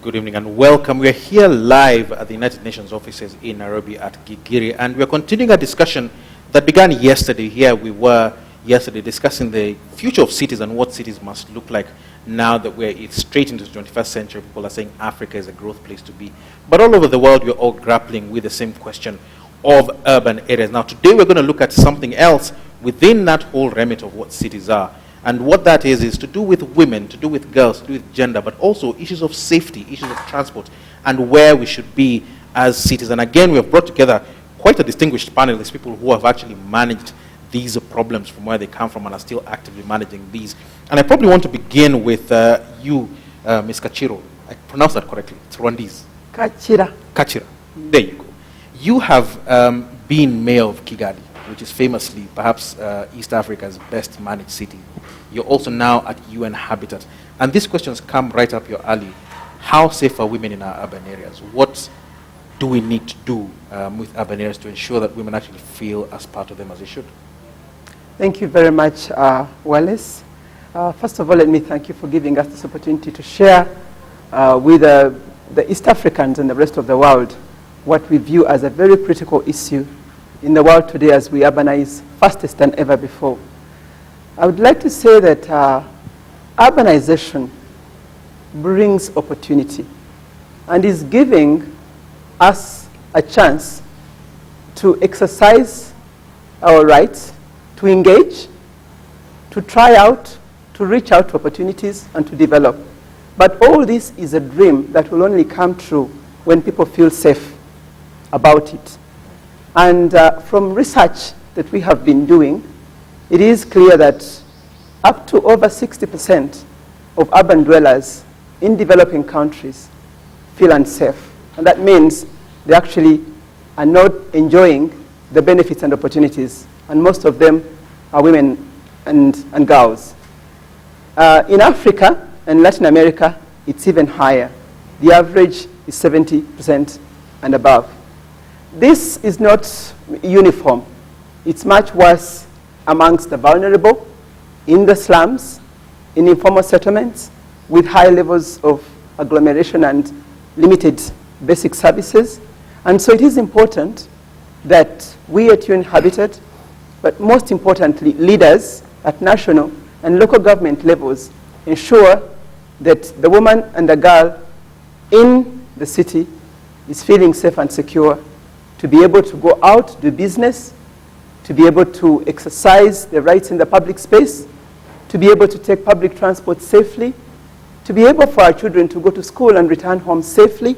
Good evening and welcome. We're here live at the United Nations offices in Nairobi at Gigiri, and we're continuing a discussion that began yesterday. Here we were yesterday discussing the future of cities and what cities must look like now that we're straight into the 21st century. People are saying Africa is a growth place to be. But all over the world, we're all grappling with the same question of urban areas. Now, today we're going to look at something else within that whole remit of what cities are. And what that is to do with women, to do with girls, to do with gender, but also issues of safety, issues of transport, and where we should be as cities. And again, we have brought together quite a distinguished panel. There's people who have actually managed these problems from where they come from and are still actively managing these. And I probably want to begin with you, Ms. Kachiro. I pronounced that correctly. It's Rwandese. Kachira. Kachira. There you go. You have been mayor of Kigali, which is famously perhaps East Africa's best managed city. You're also now at UN Habitat. And these questions come right up your alley. How safe are women in our urban areas? What do we need to do with urban areas to ensure that women actually feel as part of them as they should? Thank you very much, Wallace. First of all, let me thank you for giving us this opportunity to share with the East Africans and the rest of the world what we view as a very critical issue in the world today as we urbanize fastest than ever before. I would like to say that urbanization brings opportunity and is giving us a chance to exercise our rights, to engage, to try out, to reach out to opportunities, and to develop. But all this is a dream that will only come true when people feel safe about it. And from research that we have been doing, it is clear that up to over 60% of urban dwellers in developing countries feel unsafe. And that means they actually are not enjoying the benefits and opportunities. And most of them are women and girls. In Africa and Latin America, it's even higher. The average is 70% and above. This is not uniform. It's much worse amongst the vulnerable, in the slums, in informal settlements, with high levels of agglomeration and limited basic services. And so it is important that we at UN Habitat, but most importantly, leaders at national and local government levels, ensure that the woman and the girl in the city is feeling safe and secure to be able to go out, do business, to be able to exercise their rights in the public space, to be able to take public transport safely, to be able for our children to go to school and return home safely,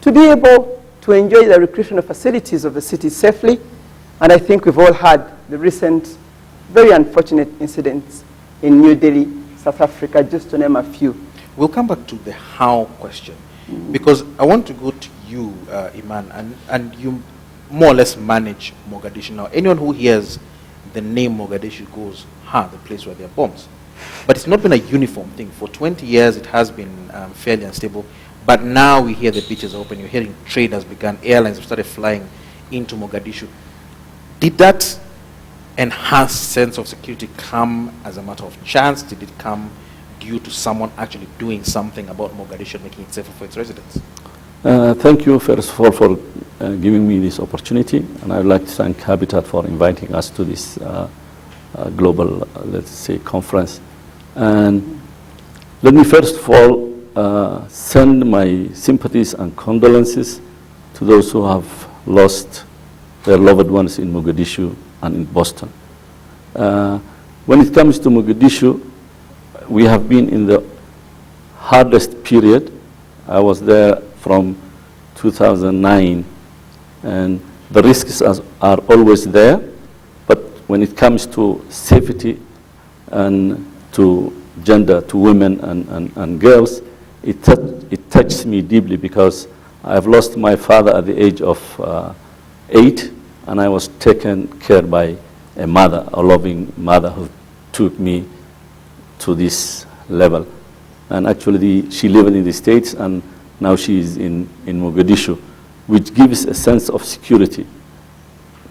to be able to enjoy the recreational facilities of the city safely. And I think we've all had the recent very unfortunate incidents in New Delhi, South Africa, just to name a few. We'll come back to the how question, because I want to go to you, Iman, and you more or less manage Mogadishu. Now, anyone who hears the name Mogadishu goes, the place where there are bombs. But it's not been a uniform thing. For 20 years, it has been fairly unstable. But now we hear the beaches open. You're hearing trade has begun. Airlines have started flying into Mogadishu. Did that enhanced sense of security come as a matter of chance? Did it come due to someone actually doing something about Mogadishu, making it safer for its residents? Thank you, first of all, for giving me this opportunity. And I would like to thank Habitat for inviting us to this global, let's say, conference. And let me first of all send my sympathies and condolences to those who have lost their loved ones in Mogadishu and in Boston. When it comes to Mogadishu, we have been in the hardest period. I was there from 2009, and the risks are always there. But when it comes to safety and to gender, to women and girls, it touches me deeply, because I've lost my father at the age of 8, and I was taken care by a mother, a loving mother, who took me to this level. And actually, she lived in the States, and now she is in Mogadishu, which gives a sense of security.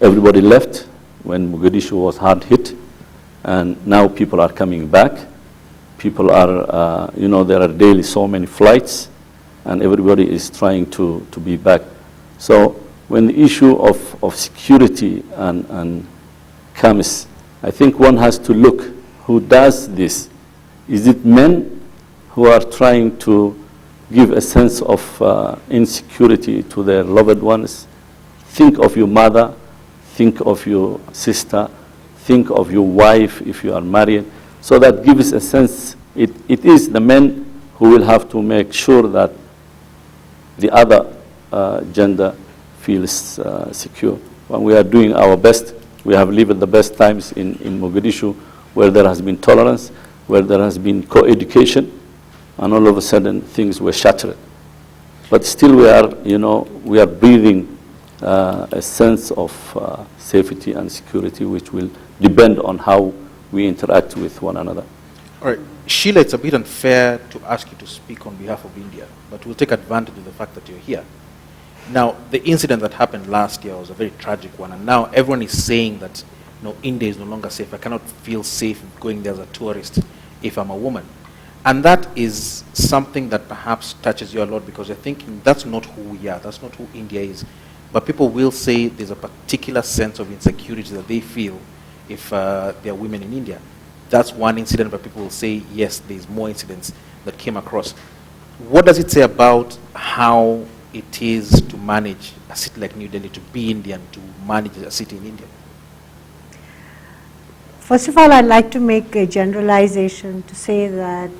Everybody left when Mogadishu was hard hit, and now people are coming back. People are, there are daily so many flights, and everybody is trying to be back. So when the issue of security and comes, I think one has to look who does this. Is it men who are trying to give a sense of insecurity to their loved ones? Think of your mother, think of your sister, think of your wife if you are married. So that gives a sense, it is the men who will have to make sure that the other gender feels secure. When we are doing our best, we have lived the best times in Mogadishu, where there has been tolerance, where there has been co-education, and all of a sudden things were shattered. But still we are breathing a sense of safety and security, which will depend on how we interact with one another. All right, Sheila, it's a bit unfair to ask you to speak on behalf of India, but we'll take advantage of the fact that you're here. Now, the incident that happened last year was a very tragic one, and now everyone is saying that India is no longer safe. I cannot feel safe going there as a tourist if I'm a woman. And that is something that perhaps touches you a lot, because you're thinking that's not who we are, that's not who India is. But people will say there's a particular sense of insecurity that they feel if they're women in India. That's one incident, but people will say, yes, there's more incidents that came across. What does it say about how it is to manage a city like New Delhi, to be Indian, to manage a city in India? First of all, I'd like to make a generalization to say that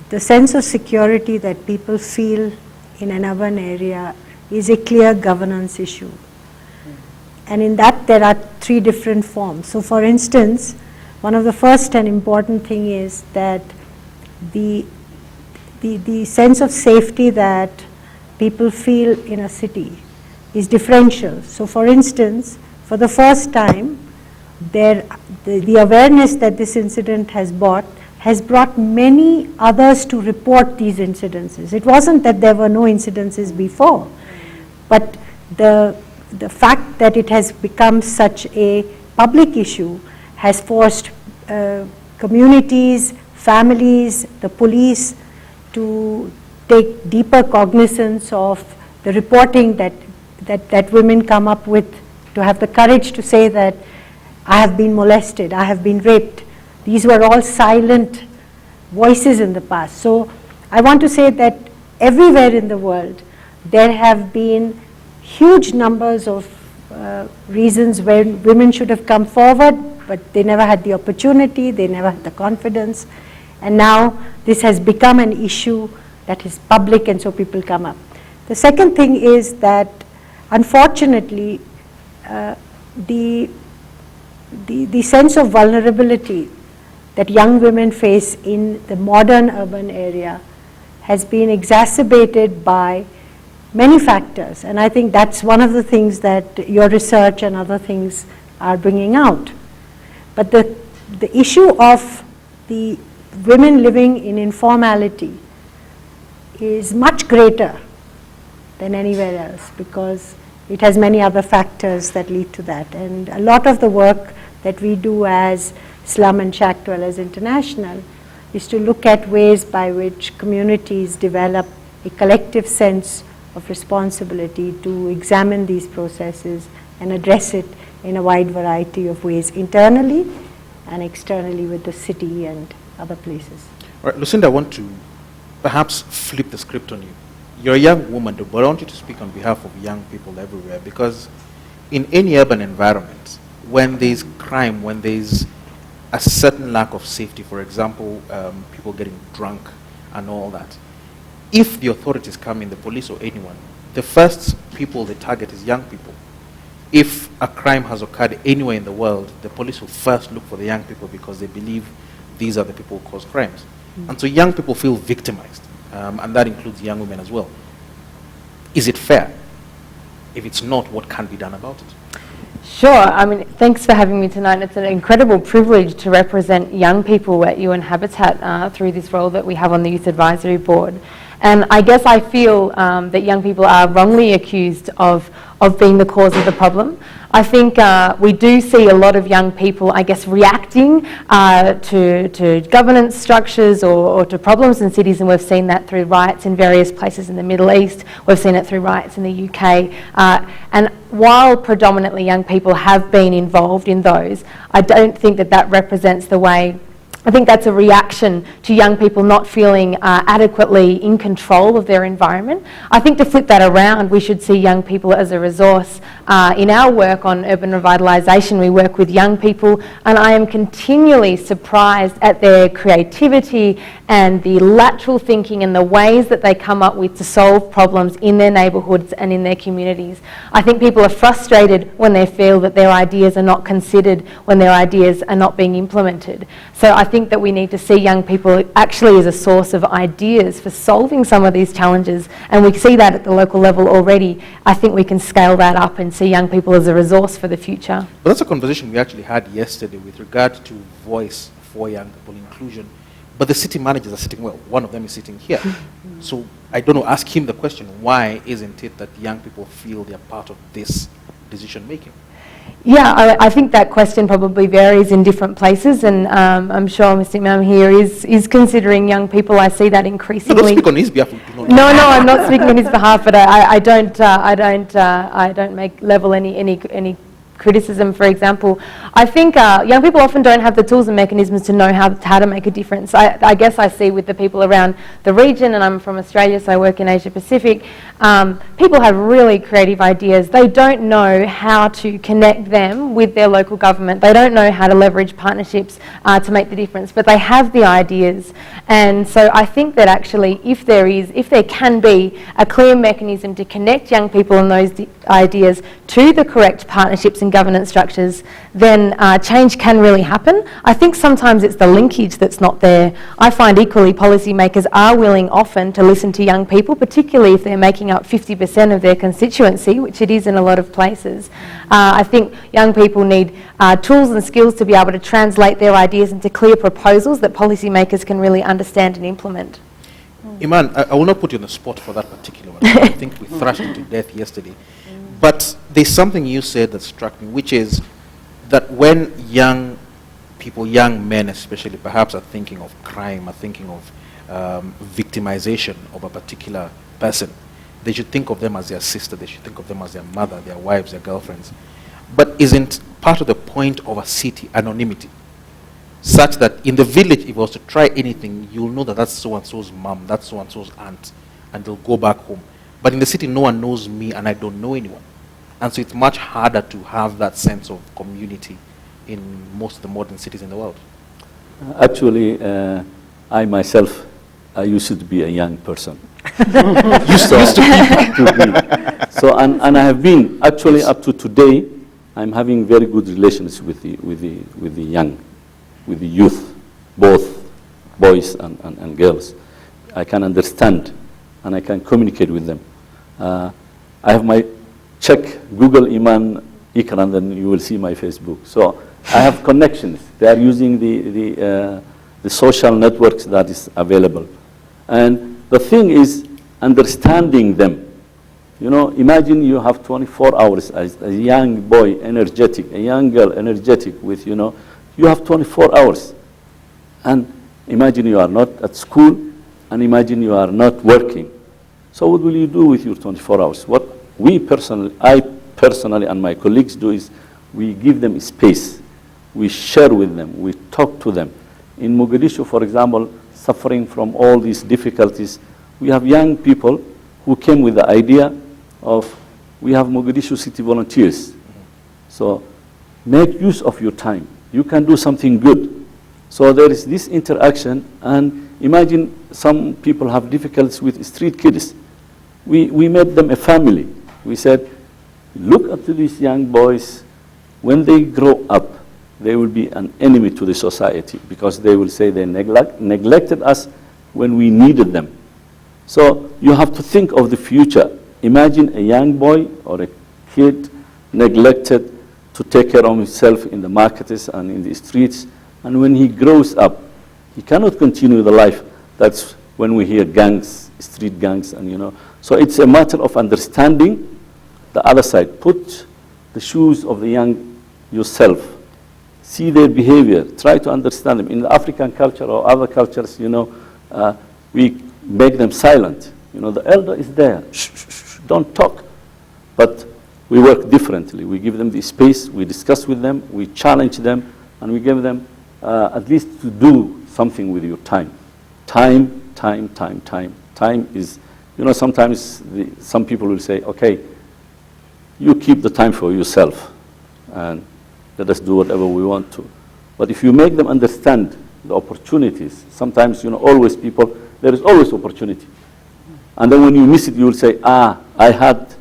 the sense of security that people feel in an urban area is a clear governance issue. And in that, there are three different forms. So for instance, one of the first and important thing is that the sense of safety that people feel in a city is differential. So for instance, for the first time, the awareness that this incident has brought many others to report these incidences. It wasn't that there were no incidences before, but the fact that it has become such a public issue has forced communities, families, the police to take deeper cognizance of the reporting that women come up with, to have the courage to say that I have been molested, I have been raped. These were all silent voices in the past. So I want to say that everywhere in the world there have been huge numbers of reasons where women should have come forward, but they never had the opportunity, they never had the confidence, and now this has become an issue that is public, and so people come up. The second thing is that unfortunately the sense of vulnerability that young women face in the modern urban area has been exacerbated by many factors, and I think that's one of the things that your research and other things are bringing out. But the issue of the women living in informality is much greater than anywhere else, because it has many other factors that lead to that. And a lot of the work that we do as Slum and Shack Dwellers International is to look at ways by which communities develop a collective sense of responsibility to examine these processes and address it in a wide variety of ways, internally and externally with the city and other places. All right, Lucinda, I want to perhaps flip the script on you. You're a young woman, but I want you to speak on behalf of young people everywhere, because in any urban environment, when there's crime, when there's a certain lack of safety, for example, people getting drunk and all that, if the authorities come in, the police or anyone, the first people they target is young people. If a crime has occurred anywhere in the world, the police will first look for the young people because they believe these are the people who cause crimes. Mm-hmm. And so young people feel victimized, and that includes young women as well. Is it fair? If it's not, what can be done about it? Sure. I mean, thanks for having me tonight. It's an incredible privilege to represent young people at UN Habitat through this role that we have on the Youth Advisory Board. And I guess I feel that young people are wrongly accused of being the cause of the problem. I think we do see a lot of young people, I guess, reacting to governance structures or to problems in cities, and we've seen that through riots in various places in the Middle East. We've seen it through riots in the UK. And while predominantly young people have been involved in those, I don't think that that represents the way. I think that's a reaction to young people not feeling adequately in control of their environment. I think to flip that around, we should see young people as a resource. In our work on urban revitalisation, we work with young people, and I am continually surprised at their creativity and the lateral thinking and the ways that they come up with to solve problems in their neighbourhoods and in their communities. I think people are frustrated when they feel that their ideas are not considered, when their ideas are not being implemented. So I think that we need to see young people actually as a source of ideas for solving some of these challenges, and we see that at the local level already. I think we can scale that up and see young people as a resource for the future. Well, that's a conversation we actually had yesterday with regard to voice for young people, inclusion. But the city managers are sitting, well, one of them is sitting here. So I don't know, ask him the question, why isn't it that young people feel they're part of this decision making? Yeah, I think that question probably varies in different places, and I'm sure Mr. Imam here is considering young people. I see that increasingly. No, don't speak on his behalf. No, I'm not speaking on his behalf, but I don't make level any criticism, for example. I think young people often don't have the tools and mechanisms to know how to make a difference. I guess I see with the people around the region, and I'm from Australia, so I work in Asia Pacific, people have really creative ideas. They don't know how to connect them with their local government. They don't know how to leverage partnerships to make the difference, but they have the ideas. And so I think that actually if there can be a clear mechanism to connect young people and those ideas to the correct partnerships and governance structures, then change can really happen. I think sometimes it's the linkage that's not there. I find equally policymakers are willing often to listen to young people, particularly if they're making up 50% of their constituency, which it is in a lot of places. I think young people need tools and skills to be able to translate their ideas into clear proposals that policymakers can really understand and implement. Iman, I will not put you on the spot for that particular one. I think we thrashed it to death yesterday. But there's something you said that struck me, which is that when young people, young men especially, perhaps are thinking of crime, are thinking of victimization of a particular person, they should think of them as their sister, they should think of them as their mother, their wives, their girlfriends. But isn't part of the point of a city anonymity, such that in the village, if it was to try anything, you'll know that that's so-and-so's mom, that's so-and-so's aunt, and they'll go back home. But in the city, no one knows me, and I don't know anyone. And so it's much harder to have that sense of community in most of the modern cities in the world. Actually, I myself, I used to be a young person. used to be. So, and I have been, actually up to today, I'm having very good relations with the young, with the youth, both boys and girls. I can understand and I can communicate with them. I have my check Google Iman Ikran, then you will see my Facebook. So I have connections. They are using the social networks that is available. And the thing is understanding them. You know, imagine you have 24 hours as a young boy, energetic, a young girl, energetic with, you know, you have 24 hours. And imagine you are not at school, and imagine you are not working. So what will you do with your 24 hours? What I personally and my colleagues do is we give them space. We share with them. We talk to them. In Mogadishu, for example, suffering from all these difficulties, we have young people who came with the idea of, we have Mogadishu City Volunteers. So make use of your time. You can do something good. So there is this interaction, and imagine some people have difficulties with street kids. We made them a family. We said, look at these young boys. When they grow up, they will be an enemy to the society because they will say they neglected us when we needed them. So you have to think of the future. Imagine a young boy or a kid neglected to take care of himself in the markets and in the streets. And when he grows up, he cannot continue the life. That's when we hear gangs street gangs, and So it's a matter of understanding the other side. Put the shoes of the young yourself. See their behavior. Try to understand them. In the African culture or other cultures, we make them silent. The elder is there. Shh, shh, shh, don't talk. But we work differently. We give them the space. We discuss with them. We challenge them. And we give them at least to do something with your time. Time is, sometimes some people will say, okay, you keep the time for yourself and let us do whatever we want to. But if you make them understand the opportunities, sometimes, always people, there is always opportunity. And then when you miss it, you will say, I had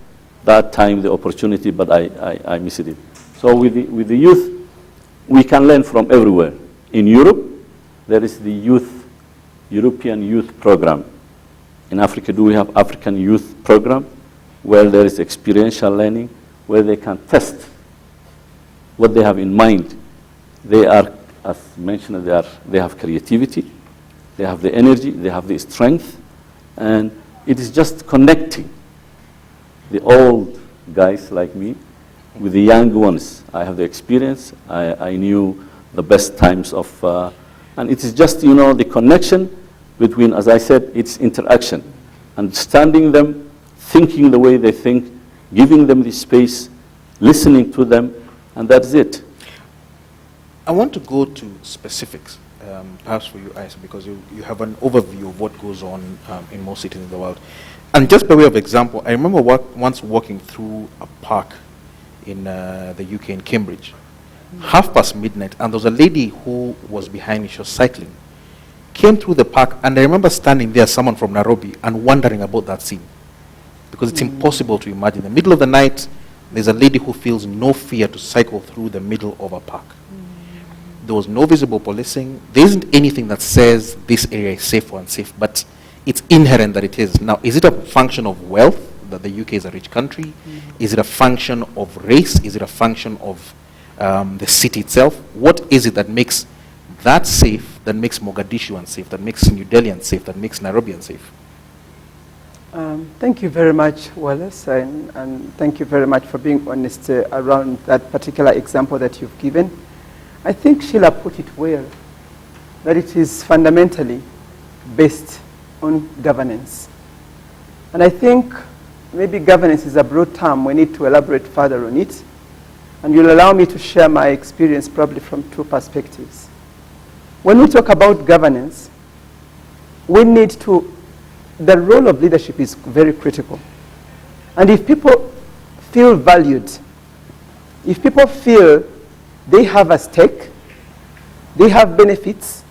that time, the opportunity, but I missed it. So with the youth, we can learn from everywhere. In Europe, there is the European Youth Program. In Africa, we have African Youth Program, where there is experiential learning, where they can test what they have in mind. They are, as mentioned, they have creativity, they have the energy, they have the strength, and it is just connecting the old guys like me with the young ones. I have the experience, I knew the best times of, and it is just, the connection between, as I said, it's interaction, understanding them, thinking the way they think, giving them the space, listening to them, and that's it. I want to go to specifics, perhaps for you, Isa, because you have an overview of what goes on in most cities in the world. And just by way of example, I remember once walking through a park in the UK, in Cambridge, midnight, and there was a lady who was behind me, she was cycling, came through the park, and I remember standing there, someone from Nairobi, and wondering about that scene. Because it's impossible to imagine. In the middle of the night, there's a lady who feels no fear to cycle through the middle of a park. There was no visible policing. There isn't anything that says this area is safe or unsafe, but it's inherent that it is. Now, is it a function of wealth, that the UK is a rich country? Is it a function of race? Is it a function of the city itself? What is it that makes that safe, that makes Mogadishu unsafe, that makes New Delhi unsafe, that makes Nairobi unsafe? Thank you very much, Wallace, and thank you very much for being honest around that particular example that you've given. I think Sheila put it well, that it is fundamentally based on governance. And I think maybe governance is a broad term. We need to elaborate further on it. And you'll allow me to share my experience probably from two perspectives. When we talk about governance, we need to, the role of leadership is very critical. And if people feel valued, if people feel they have a stake, they have benefits,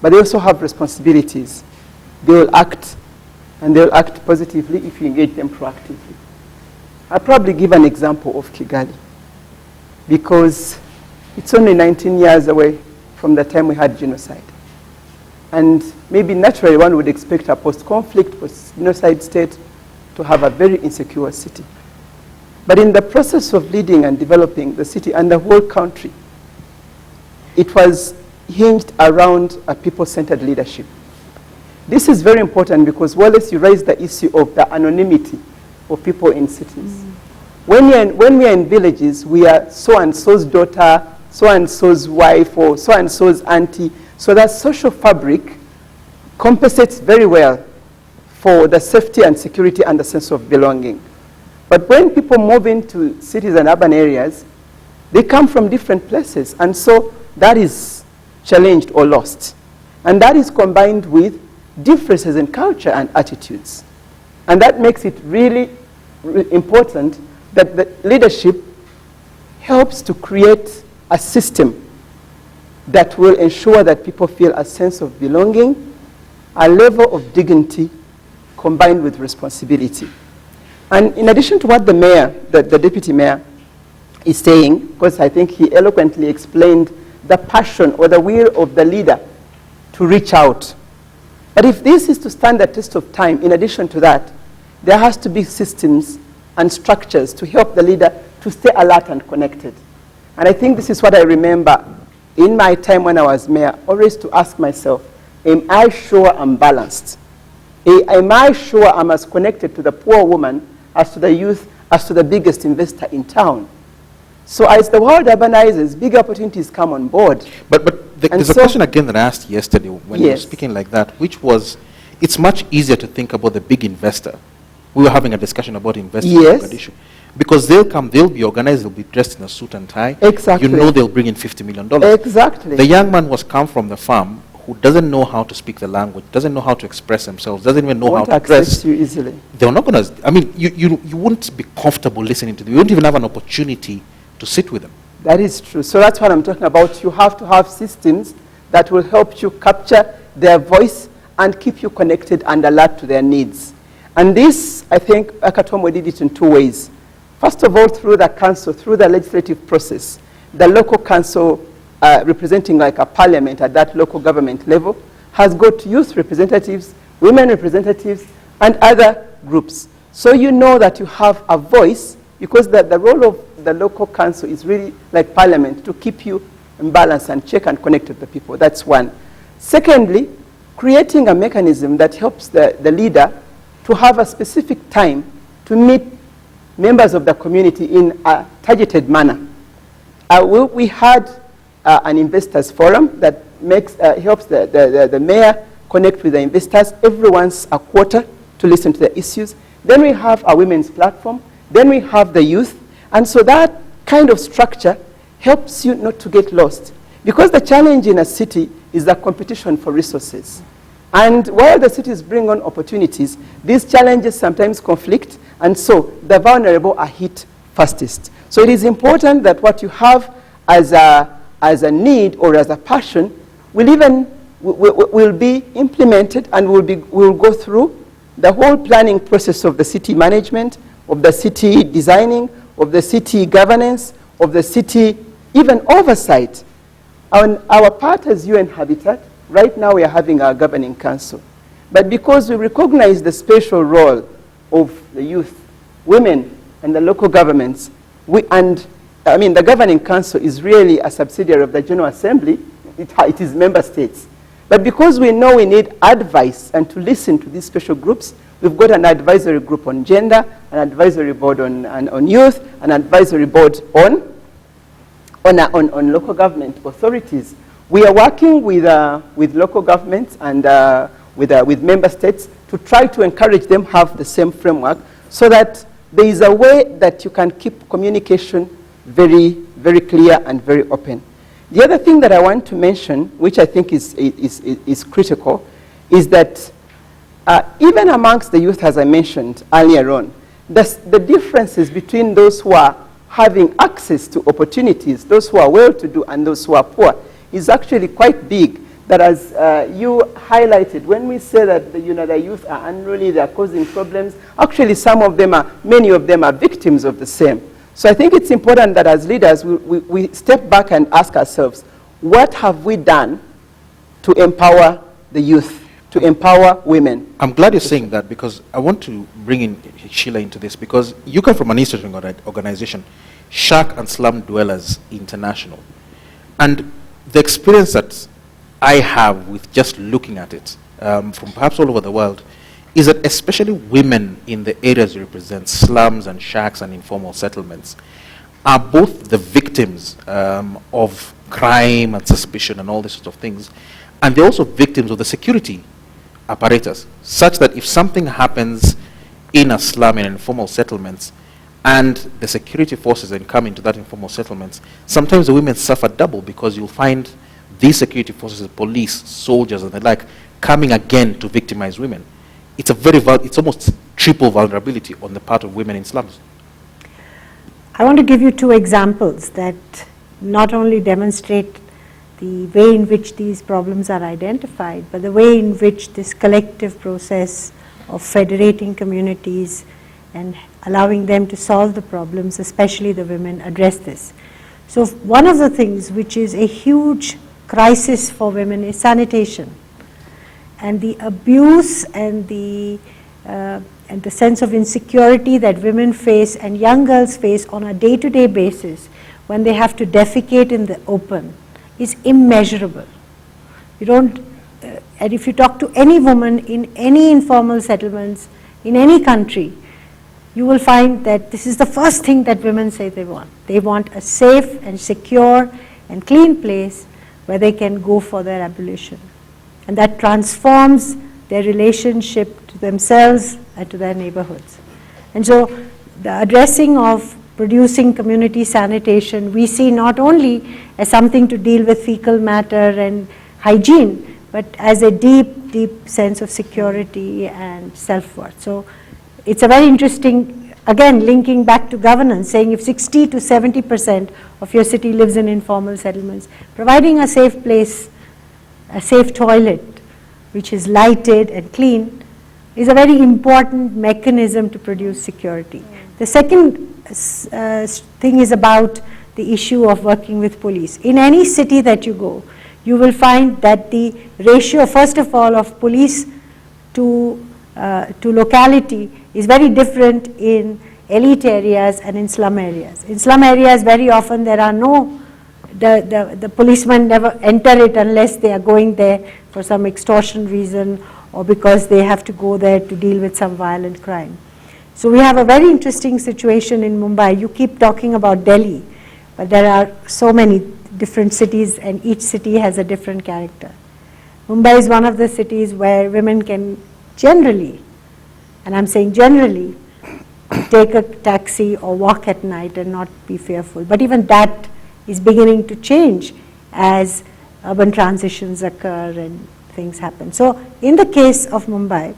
but they also have responsibilities, they will act, and they will act positively if you engage them proactively. I'll probably give an example of Kigali, because it's only 19 years away from the time we had genocide. And maybe naturally one would expect a post-conflict, post-genocide state to have a very insecure city. But in the process of leading and developing the city and the whole country, it was hinged around a people-centered leadership. This is very important because, Wallace, you raised the issue of the anonymity of people in cities. When we are in villages, we are so-and-so's daughter, so-and-so's wife, or so-and-so's auntie. So that social fabric compensates very well for the safety and security and the sense of belonging. But when people move into cities and urban areas, they come from different places. And so that is challenged or lost. And that is combined with differences in culture and attitudes. And that makes it really important that the leadership helps to create a system that will ensure that people feel a sense of belonging, a level of dignity combined with responsibility. And in addition to what the mayor, the deputy mayor is saying, because I think he eloquently explained the passion or the will of the leader to reach out. But if this is to stand the test of time, in addition to that, there has to be systems and structures to help the leader to stay alert and connected. And I think this is what I remember in my time when I was mayor, always to ask myself, am I sure I'm balanced? Am I sure I'm as connected to the poor woman as to the youth, as to the biggest investor in town? So as the world urbanizes, big opportunities come on board. But there's a question again that I asked yesterday when you were speaking like that, which was, it's much easier to think about the big investor. We were having a discussion about investing in Mogadishu. Because they'll come, they'll be organized, they'll be dressed in a suit and tie. Exactly. You know they'll bring in $50 million. Exactly. The young man was come from the farm who doesn't know how to speak the language, doesn't know how to express themselves, doesn't even know how to dress. You easily. They're not going to, I mean, you wouldn't be comfortable listening to them. You wouldn't even have an opportunity to sit with them. That is true. So that's what I'm talking about. You have to have systems that will help you capture their voice and keep you connected and alert to their needs. And this, I think, Akatomwe did it in two ways. First of all, through the council, through the legislative process, the local council representing like a parliament at that local government level has got youth representatives, women representatives, and other groups. So you know that you have a voice, because the role of the local council is really like parliament, to keep you in balance and check and connect with the people. That's one. Secondly, creating a mechanism that helps the leader to have a specific time to meet members of the community in a targeted manner. We had an investors forum that helps the mayor connect with the investors every once a quarter to listen to the issues. Then we have a women's platform. Then we have the youth. And so that kind of structure helps you not to get lost. Because the challenge in a city is the competition for resources. And while the cities bring on opportunities, these challenges sometimes conflict, and so the vulnerable are hit fastest. So it is important that what you have as a need or as a passion will be implemented and will go through the whole planning process of the city management, of the city designing, of the city governance, of the city even oversight. Our part as UN Habitat, right now we are having our governing council. But because we recognize the special role of the youth, women, and the local governments, the governing council is really a subsidiary of the General Assembly. It is member states. But because we know we need advice and to listen to these special groups, we've got an advisory group on gender, an advisory board on youth, an advisory board on local government authorities. We are working with local governments and with member states to try to encourage them have the same framework, so that there is a way that you can keep communication very, very clear and very open. The other thing that I want to mention, which I think is critical, is that even amongst the youth, as I mentioned earlier on, the differences between those who are having access to opportunities, those who are well-to-do and those who are poor, is actually quite big. That, as you highlighted, when we say that the youth are unruly, they are causing problems, actually many of them are victims of the same. So I think it's important that as leaders, we step back and ask ourselves, what have we done to empower the youth, to empower women? I'm glad you're saying that, because I want to bring in Sheila into this, because you come from an institutional organization, Shack and Slum Dwellers International. And the experience that I have with just looking at it from perhaps all over the world is that especially women in the areas you represent, slums and shacks and informal settlements, are both the victims of crime and suspicion and all these sorts of things, and they're also victims of the security apparatus, such that if something happens in a slum in informal settlements and the security forces then come into that informal settlements, sometimes the women suffer double, because you'll find these security forces, police, soldiers, and the like, coming again to victimize women. It's it's almost triple vulnerability on the part of women in slums. I want to give you two examples that not only demonstrate the way in which these problems are identified, but the way in which this collective process of federating communities and allowing them to solve the problems, especially the women, address this. So one of the things which is a huge crisis for women is sanitation. And the abuse and the sense of insecurity that women face and young girls face on a day-to-day basis when they have to defecate in the open is immeasurable. You don't, and if you talk to any woman in any informal settlements, in any country, you will find that this is the first thing that women say they want. They want a safe and secure and clean place where they can go for their ablution. And that transforms their relationship to themselves and to their neighborhoods. And so the addressing of producing community sanitation, we see not only as something to deal with fecal matter and hygiene, but as a deep, deep sense of security and self-worth. So it's a very interesting, again, linking back to governance, saying if 60 to 70% of your city lives in informal settlements, providing a safe place, a safe toilet, which is lighted and clean, is a very important mechanism to produce security. The second thing is about the issue of working with police. In any city that you go, you will find that the ratio, first of all, of police to locality is very different in elite areas and in slum areas. In slum areas, very often there are no, the policemen never enter it unless they are going there for some extortion reason or because they have to go there to deal with some violent crime. So we have a very interesting situation in Mumbai. You keep talking about Delhi, but there are so many different cities and each city has a different character. Mumbai is one of the cities where women can generally, and I'm saying generally, take a taxi or walk at night and not be fearful. But even that is beginning to change as urban transitions occur and things happen. So in the case of Mumbai,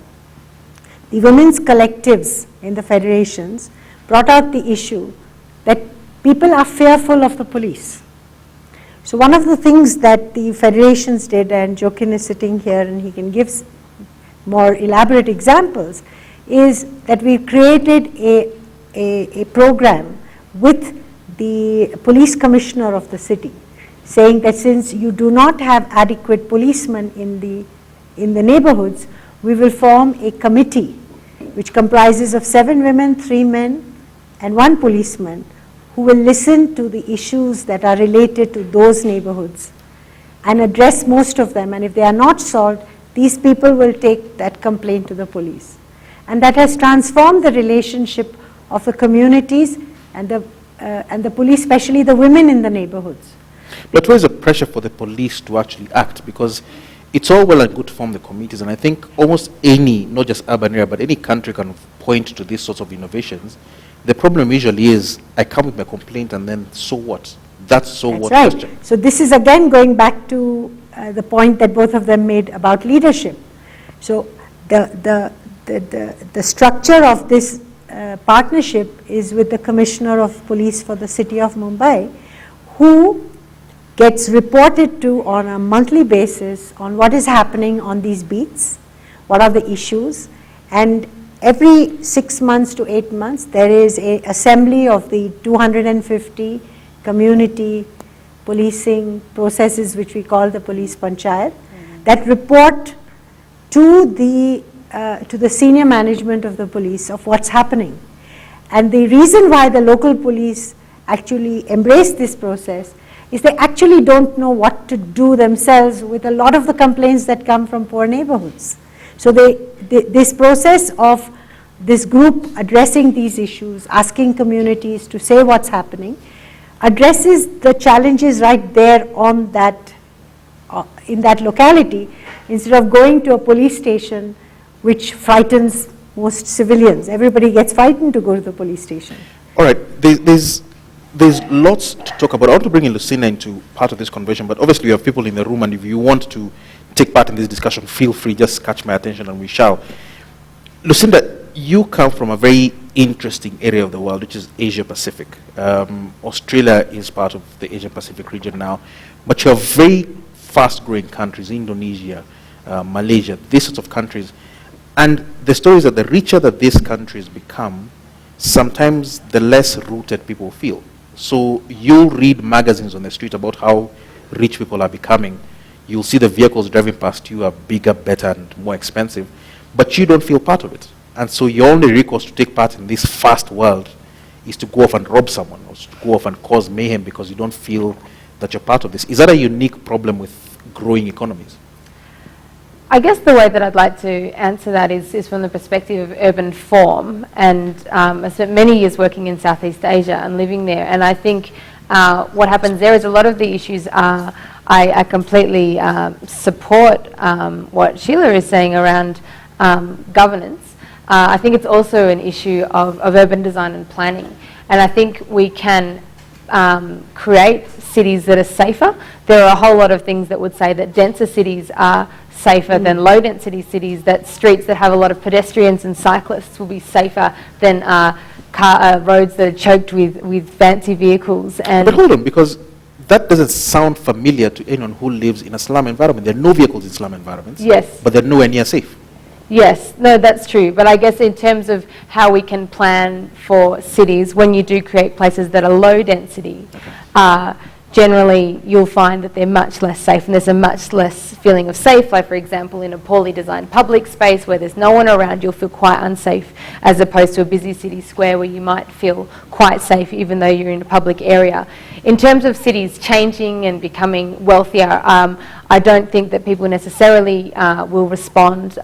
the women's collectives in the federations brought out the issue that people are fearful of the police. So one of the things that the federations did, and Jokin is sitting here and he can give more elaborate examples, is that we created a program with the police commissioner of the city, saying that since you do not have adequate policemen in the neighborhoods, we will form a committee which comprises of 7 women, 3 men, and 1 policeman who will listen to the issues that are related to those neighborhoods and address most of them. And if they are not solved, these people will take that complaint to the police. And that has transformed the relationship of the communities and the police, especially the women in the neighborhoods. But where is the pressure for the police to actually act? Because it's all well and good to form the committees, and I think almost any, not just urban area, but any country can point to these sorts of innovations. The problem usually is, I come with my complaint and then so what? That's so what right. question. So this is again going back to the point that both of them made about leadership. So the structure of this partnership is with the Commissioner of Police for the city of Mumbai, who gets reported to on a monthly basis on what is happening on these beats, what are the issues, and every 6 months to 8 months there is an assembly of the 250 community policing processes, which we call the police panchayat, that report to the senior management of the police of what's happening. And the reason why the local police actually embrace this process is they actually don't know what to do themselves with a lot of the complaints that come from poor neighborhoods. So this process of this group addressing these issues, asking communities to say what's happening, addresses the challenges right there on that, in that locality, instead of going to a police station which frightens most civilians. Everybody gets frightened to go to the police station. All right, there's lots to talk about. I want to bring in Lucinda into part of this conversation, but obviously you have people in the room, and if you want to take part in this discussion, feel free, just catch my attention and we shall. Lucinda, you come from a very interesting area of the world, which is Asia Pacific. Australia is part of the Asia Pacific region now, but you have very fast-growing countries, Indonesia, Malaysia, these sorts of countries. And the story is that the richer that these countries become, sometimes the less rooted people feel. So you'll read magazines on the street about how rich people are becoming. You'll see the vehicles driving past you are bigger, better, and more expensive, but you don't feel part of it. And so your only recourse to take part in this fast world is to go off and rob someone, or to go off and cause mayhem because you don't feel that you're part of this. Is that a unique problem with growing economies? I guess the way that I'd like to answer that is from the perspective of urban form, and I spent many years working in Southeast Asia and living there, and I think what happens there is a lot of the issues are, I completely support what Sheila is saying around governance. I think it's also an issue of urban design and planning, and I think we can create cities that are safer. There are a whole lot of things that would say that denser cities are safer than low density cities, that streets that have a lot of pedestrians and cyclists will be safer than roads that are choked with fancy vehicles. And But hold on, because that doesn't sound familiar to anyone who lives in a slum environment. There are no vehicles in slum environments. Yes. But they're nowhere near safe. Yes, no, that's true. But I guess in terms of how we can plan for cities, when you do create places that are low density, generally you'll find that they're much less safe, and there's a much less feeling of safe. Like, for example, in a poorly designed public space where there's no one around, you'll feel quite unsafe, as opposed to a busy city square where you might feel quite safe even though you're in a public area. In terms of cities changing and becoming wealthier, I don't think that people necessarily will respond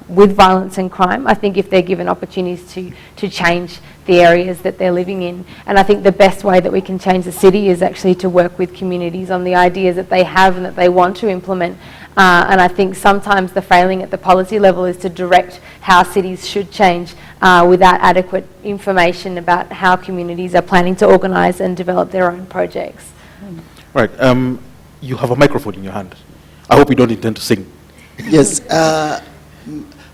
with violence and crime. I think if they're given opportunities to change the areas that they're living in. And I think the best way that we can change the city is actually to work with communities on the ideas that they have and that they want to implement. And I think sometimes the failing at the policy level is to direct how cities should change without adequate information about how communities are planning to organise and develop their own projects. Right. You have a microphone in your hand. I hope you don't intend to sing. Yes.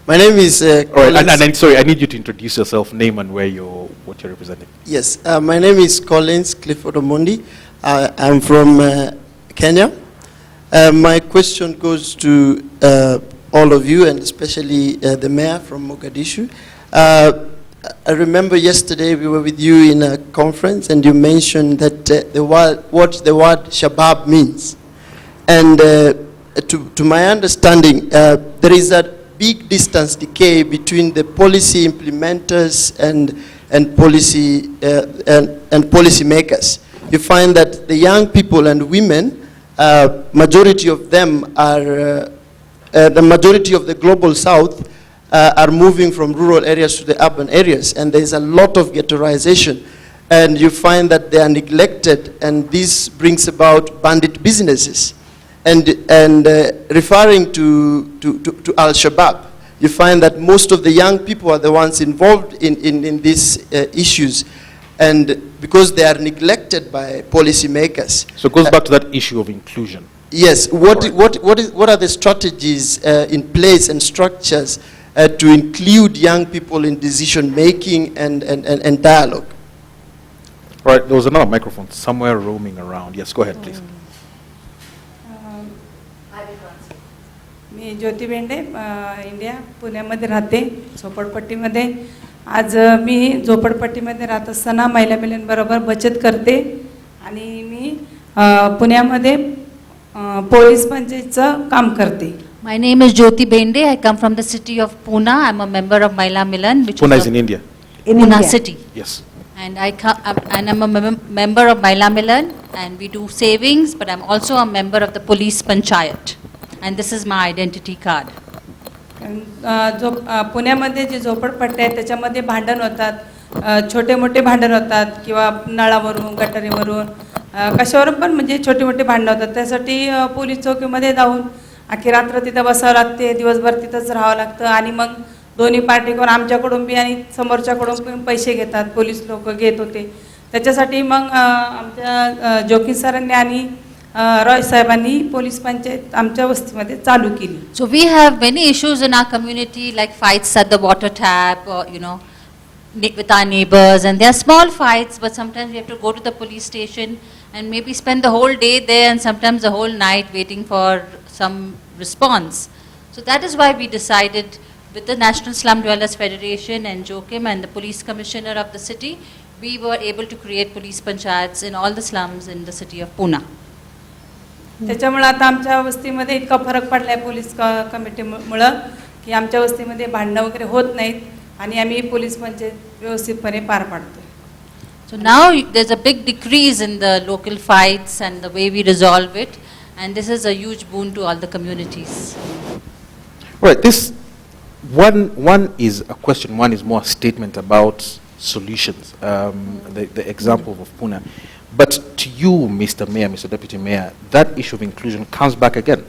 My name is. All right. And sorry, I need you to introduce yourself, name and what you're representing. Yes. My name is Collins Clifford Omondi. I'm from Kenya. My question goes to all of you, and especially the mayor from Mogadishu. I remember yesterday we were with you in a conference, and you mentioned that what the word Shabab means. And to my understanding, there is a big distance decay between the policy implementers and policy makers. You find that the young people and women, majority of them are the majority of the global south are moving from rural areas to the urban areas, and there's a lot of ghettoization, and you find that they are neglected, and this brings about bandit businesses. And referring to Al-Shabaab, you find that most of the young people are the ones involved in these issues, and because they are neglected by policymakers. So it goes back to that issue of inclusion. Yes. What are the strategies in place and structures to include young people in decision making and dialogue? Right. There was another microphone somewhere roaming around. Yes. Go ahead, please. Me Jyoti Bende India पुण्यामध्ये राहते झोपडपट्टीमध्ये. आज मी झोपडपट्टीमध्ये राहत असताना महिला मुलींबरोबर बचत करते आणि मी पुण्यामध्ये पोलीस पंचायतचं काम करते. My name is Jyoti Bende. I come from the city of Pune. I'm a member of Mahila Milan, which Pune is in India. In Pune India. city. Yes. And I'm a member of Mahila Milan, and we do savings, but I'm also a member of the police panchayat. And this is my identity card. जो पुण्यामध्ये जे झोपडपट्टी आहेत त्याच्यामध्ये भांडण होतात, छोटे मोठे भांडण होतात किंवा नळावरून गटारीवरून कशावरून पण म्हणजे छोटे मोठे भांडण होतात. त्यासाठी पोलीस चौकीमध्ये जाऊन अख्खी रात्र तिथं बसावं लागते, दिवसभर तिथंच राहावं लागतं आणि मग दोन्ही पार्टीकडून आमच्याकडून बी आणि समोरच्याकडून पण पैसे घेतात, पोलीस लोक घेत होते. त्याच्यासाठी मग आमच्या जोकी सरांनी आणि रॉय साहेबांनी पोलीस पंचायत आमच्या वस्तीमध्ये चालू केली. So we have many issues in our community, like fights at the water tap, or with our neighbors, and they are small fights, but sometimes we have to go to the police station and maybe spend the whole day there and sometimes the whole night waiting for some response. So that is why we decided, with the National Slum Dwellers Federation and Joachim and the police commissioner of the city, we were able to create police panchayats in all the slums in the city of Pune. त्याच्यामुळे आता आमच्या वस्तीमध्ये इतका फरक पडला आहे police कमिटीमुळं की आमच्या वस्तीमध्ये भांडणं वगैरे होत नाहीत आणि आम्ही पोलीस पंचायत व्यवस्थितपणे पार पाडतो. So now there's a big decrease in the local fights and the way we resolve it, and this is a huge boon to all the communities. Right. This one is a question. One is more a statement about solutions. The example of Pune. But to you, Mr. Mayor, Mr. Deputy Mayor, that issue of inclusion comes back again.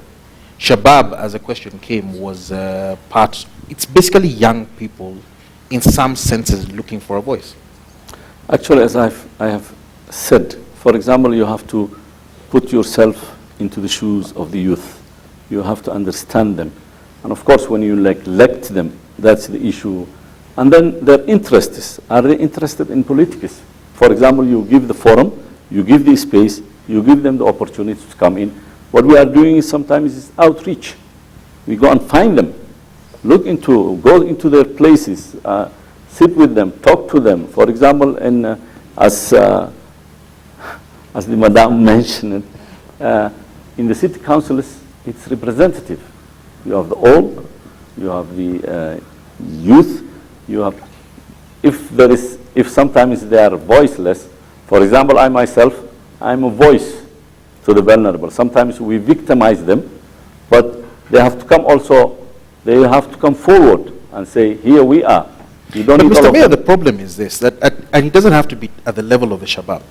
Shabab, as a question came, was part. It's basically young people, in some senses, looking for a voice. Actually, as I have said, for example, you have to put yourself into the shoes of the youth. You have to understand them. And of course, when you neglect them, that's the issue. And then their interests. Are they interested in politics? For example, you give the forum, you give the space, you give them the opportunity to come in. What we are doing is sometimes is outreach. We go and find them, go into their places, sit with them, talk to them. For example, as the Madam mentioned, in the city councils, it's representative. You have the old, you have the youth, you have, if sometimes they are voiceless, for example, I myself, I'm a voice to the vulnerable. Sometimes we victimize them, but they have to come also, they have to come forward and say, here we are. You don't But need Mr. Mayor, the problem is this, that and it doesn't have to be at the level of the Shabab.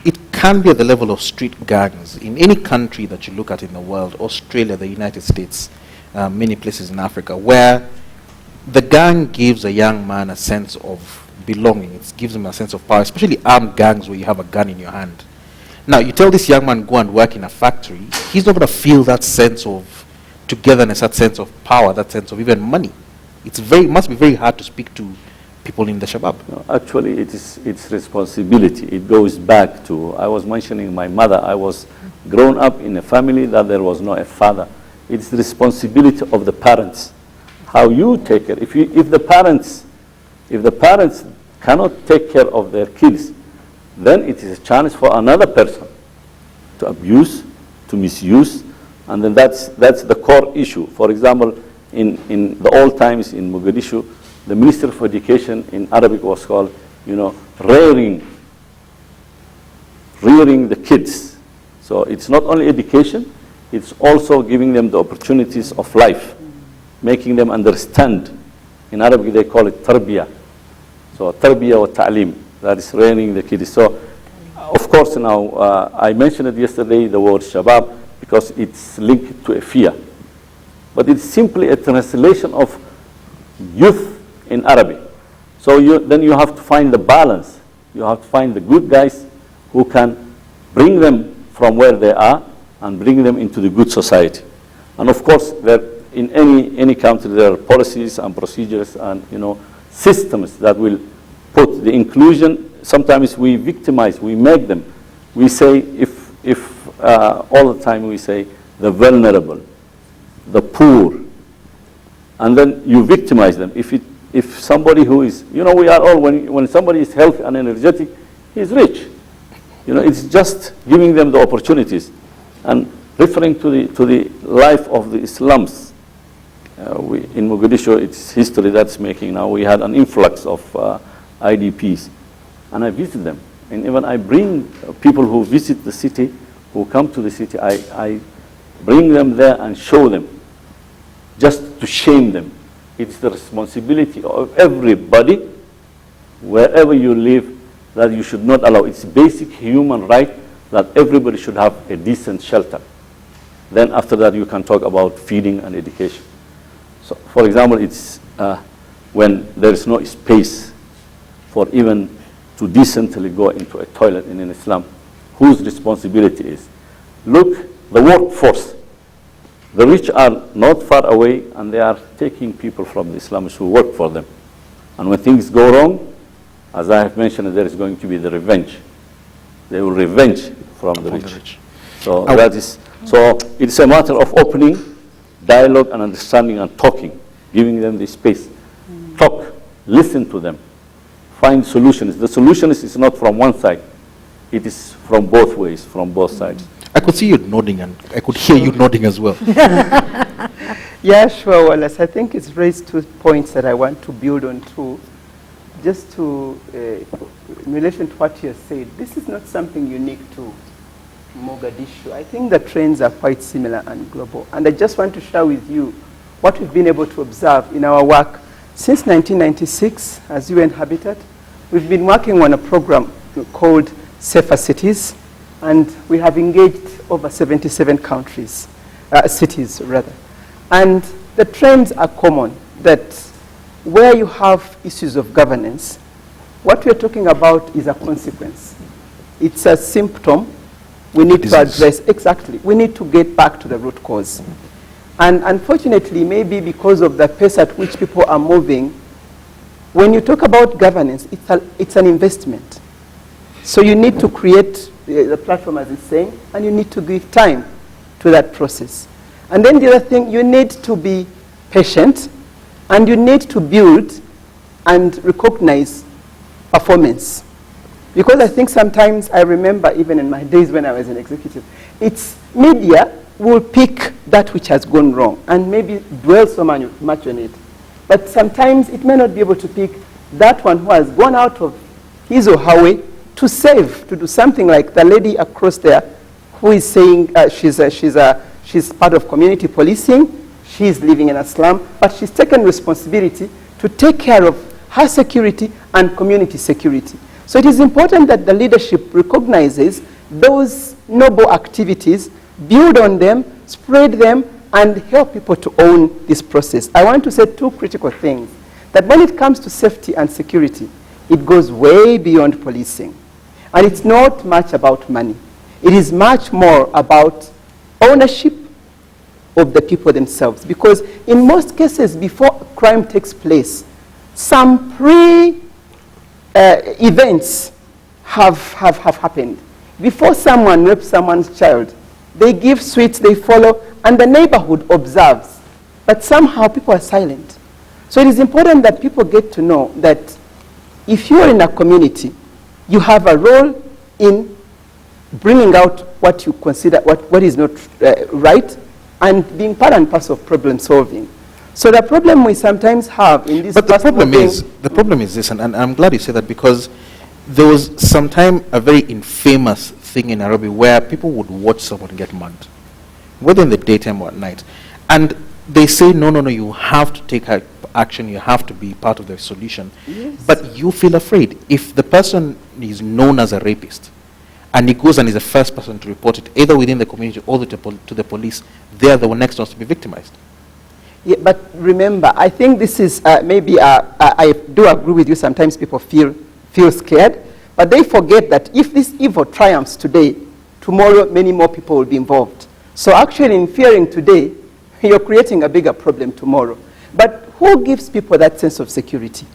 It can be at the level of street gangs. In any country that you look at in the world, Australia, the United States, many places in Africa, where the gang gives a young man a sense of belonging. It gives him a sense of power, especially armed gangs where you have a gun in your hand. Now, you tell this young man, go and work in a factory, he's not going to feel that sense of togetherness, that sense of power, that sense of even money. It must be very hard to speak to people in the Shabab. No, actually, it's responsibility. It goes back to, I was mentioning my mother. I was grown up in a family that there was no a father. It's the responsibility of the parents. How you take care. If the parents cannot take care of their kids, then it is a chance for another person to abuse, to misuse, and then that's the core issue. For example, in the old times in Mogadishu, the Minister of Education in Arabic was called, rearing the kids. So it's not only education, it's also giving them the opportunities of life, making them understand. In Arabic they call it tarbiyah. So tarbiyah wa ta'lim, that is rearing the kids. So of course now, I mentioned it yesterday, the word shabab, because it's linked to a fear. But it's simply a translation of youth in Arabic. So then you have to find the balance. You have to find the good guys who can bring them from where they are and bring them into the good society. And of course, in any country, there are policies and procedures and systems that will put the inclusion. Sometimes we victimize, we make them. We say, if all the time we say the vulnerable, the poor, and then you victimize them. If somebody who is, we are all, when somebody is healthy and energetic, he's rich. It's just giving them the opportunities. And referring to the life of the slums, in Mogadishu, it's history that's making now. We had an influx of IDPs, and I visit them. And even I bring people who visit the city, who come to the city, I bring them there and show them, just to shame them. It's the responsibility of everybody, wherever you live, that you should not allow. It's basic human right that everybody should have a decent shelter. Then after that, you can talk about feeding and education. So, for example, it's when there is no space for even to decently go into a toilet in Islam, whose responsibility is? Look, the workforce. The rich are not far away, and they are taking people from the Islamists who work for them. And when things go wrong, as I have mentioned, there is going to be the revenge. They will revenge from the rich. So so it's a matter of opening dialogue and understanding and talking, giving them the space. Talk, listen to them, find solutions. The solution is not from one side. It is from both ways, from both sides. I could see you nodding, and I could hear you nodding as well. Yeah, sure, Wallace. I think it's raised 2 points that I want to build on too. Just to, in relation to what you have said, this is not something unique to Mogadishu. I think the trends are quite similar and global. And I just want to share with you what we've been able to observe in our work, since 1996, as UN Habitat, we've been working on a program called Safer Cities, and we have engaged over 77 countries, cities rather. And the trends are common, that where you have issues of governance, what we're talking about is a consequence. It's a symptom we need to address. Exactly. We need to get back to the root cause. And unfortunately, maybe because of the pace at which people are moving, when you talk about governance, it's an investment. So you need to create the platform, as it's saying, and you need to give time to that process. And then the other thing, you need to be patient, and you need to build and recognize performance. Because I think sometimes, I remember even in my days when I was an executive, it's media will pick that which has gone wrong and maybe dwell so much on it. But sometimes it may not be able to pick that one who has gone out of his or her way to save, to do something like the lady across there who is saying she's part of community policing, she's living in a slum, but she's taken responsibility to take care of her security and community security. So it is important that the leadership recognizes those noble activities, build on them, spread them, and help people to own this process. I want to say two critical things. That when it comes to safety and security, it goes way beyond policing. And it's not much about money. It is much more about ownership of the people themselves. Because in most cases, before crime takes place, some events have happened. Before someone rapes someone's child, they give sweets, they follow, and the neighborhood observes. But somehow people are silent. So it is important that people get to know that if you are in a community, you have a role in bringing out what you consider what is not right, and being part and parcel of problem solving. So the problem we sometimes have in this... But the problem is this, and I'm glad you said that, because there was sometime a very infamous thing in Nairobi where people would watch someone get mugged, whether in the daytime or at night. And they say, no, you have to take action, you have to be part of the solution. Yes. But you feel afraid. If the person is known as a rapist, and he goes and is the first person to report it, either within the community or to the police, they are the next ones to be victimized. Yeah, but remember, I think this is maybe, I do agree with you, sometimes people feel scared, but they forget that if this evil triumphs today, tomorrow many more people will be involved. So actually in fearing today, you're creating a bigger problem tomorrow. But who gives people that sense of security?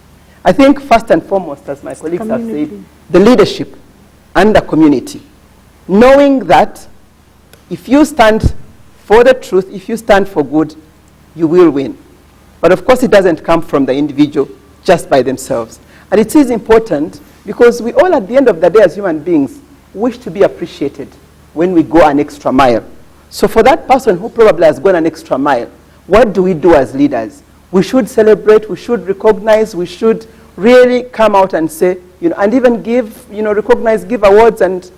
I think first and foremost, as my colleagues have said, the leadership and the community. Knowing that if you stand for the truth, if you stand for good, you will win. But of course, it doesn't come from the individual just by themselves. And it is important because we all, at the end of the day, as human beings, wish to be appreciated when we go an extra mile. So for that person who probably has gone an extra mile, what do we do as leaders? We should celebrate, we should recognize, we should really come out and say, and even give, recognize, give awards, and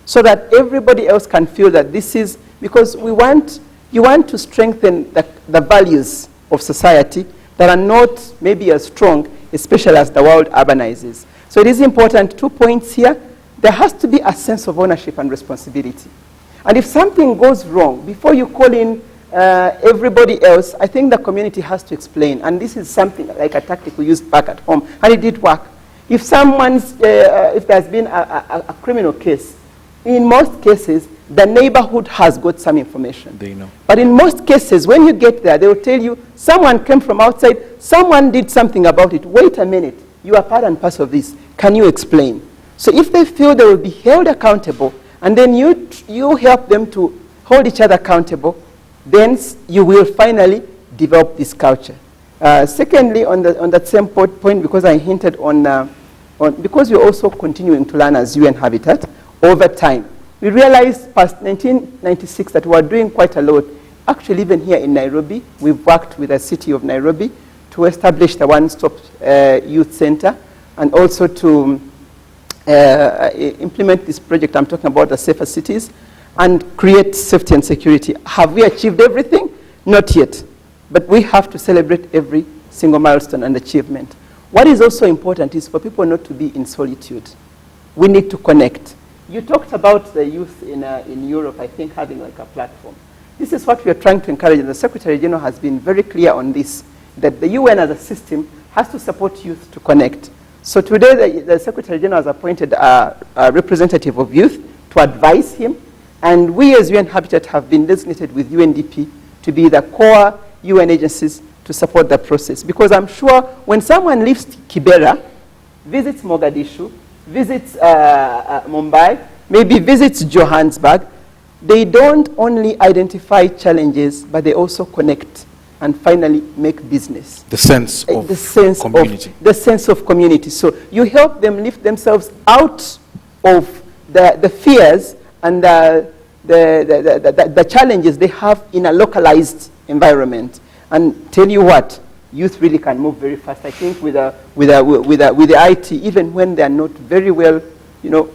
so that everybody else can feel that this is, because you want to strengthen the values of society that are not maybe as strong, especially as the world urbanizes. So it is important, 2 points here. There has to be a sense of ownership and responsibility. And if something goes wrong, before you call in everybody else, I think the community has to explain. And this is something like a tactic we used back at home, and it did work. If if there's been a criminal case, in most cases, the neighborhood has got some information. They know. But in most cases, when you get there, they will tell you, someone came from outside, someone did something about it. Wait a minute, you are part and parcel of this. Can you explain? So if they feel they will be held accountable, and then you help them to hold each other accountable, then you will finally develop this culture. Secondly, on that same point, because I hinted because you're also continuing to learn as UN Habitat over time, we realized past 1996 that we are doing quite a lot. Actually, even here in Nairobi, we've worked with the city of Nairobi to establish the one-stop youth center, and also to implement this project I'm talking about, the Safer Cities, and create safety and security. Have we achieved everything? Not yet. but we have to celebrate every single milestone and achievement. What is also important is for people not to be in solitude. We need to connect. You talked about the youth in Europe, I think, having like a platform. This is what we are trying to encourage, and the Secretary General has been very clear on this, that the UN as a system has to support youth to connect. So today, the Secretary General has appointed a representative of youth to advise him, and we as UN Habitat have been designated with UNDP to be the core UN agencies to support the process. Because I'm sure when someone leaves Kibera, visits Mogadishu, visits Mumbai, maybe visits Johannesburg, they don't only identify challenges, but they also connect and finally make business. The sense of community. The sense of community. So you help them lift themselves out of the fears and the challenges they have in a localized environment. And tell you what, youth really can move very fast. I think with the IT, even when they are not very well,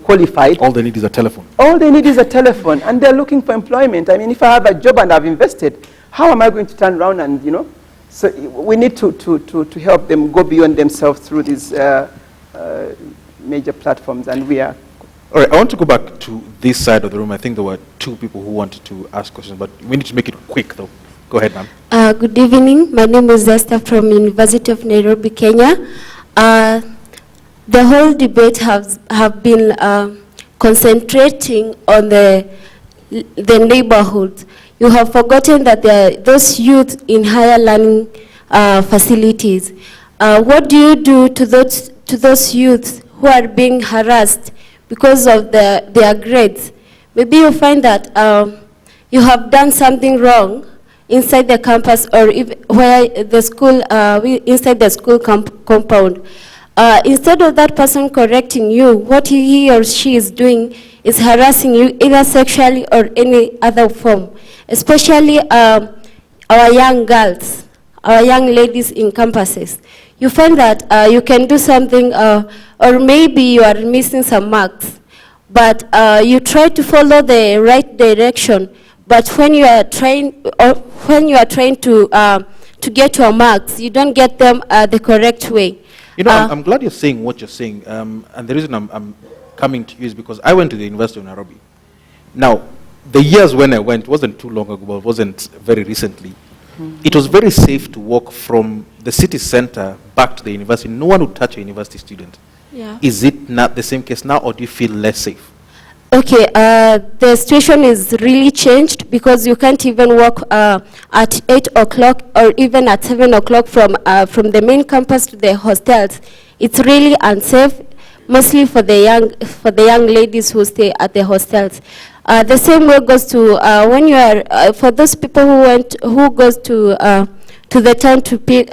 qualified. All they need is a telephone. All they need is a telephone, and they're looking for employment. I mean, if I have a job and I've invested, how am I going to turn around and, So we need to help them go beyond themselves through these major platforms, and we are. All right, I want to go back to this side of the room. I think there were two people who wanted to ask questions, but we need to make it quick, though. Go ahead, ma'am. Good evening. My name is Esther from University of Nairobi, Kenya. The whole debate have been concentrating on the neighborhoods. You have forgotten that there are those youth in higher learning facilities. What do you do to those youths who are being harassed because of their grades? Maybe you find that you have done something wrong inside the campus or where the school, inside the school compound. Instead of that person correcting you, what he or she is doing is harassing you either sexually or any other form, especially our young girls, our young ladies in campuses. You find that you can do something or maybe you are missing some marks, but you try to follow the right direction, but when you are trying to get your marks, you don't get them the correct way. I'm glad you're saying what you're saying, and the reason I'm coming to you is because I went to the University of Nairobi. Now, the years when I went wasn't too long ago, but it wasn't very recently. It was very safe to walk from the city center back to the university. No one would touch a university student. Yeah. Is it not the same case now, or do you feel less safe? Okay, the situation is really changed because you can't even walk at 8 o'clock or even at 7 o'clock from the main campus to the hostels. It's really unsafe, mostly for the young ladies who stay at the hostels. The same way goes to when you are for those people who goes to the town to take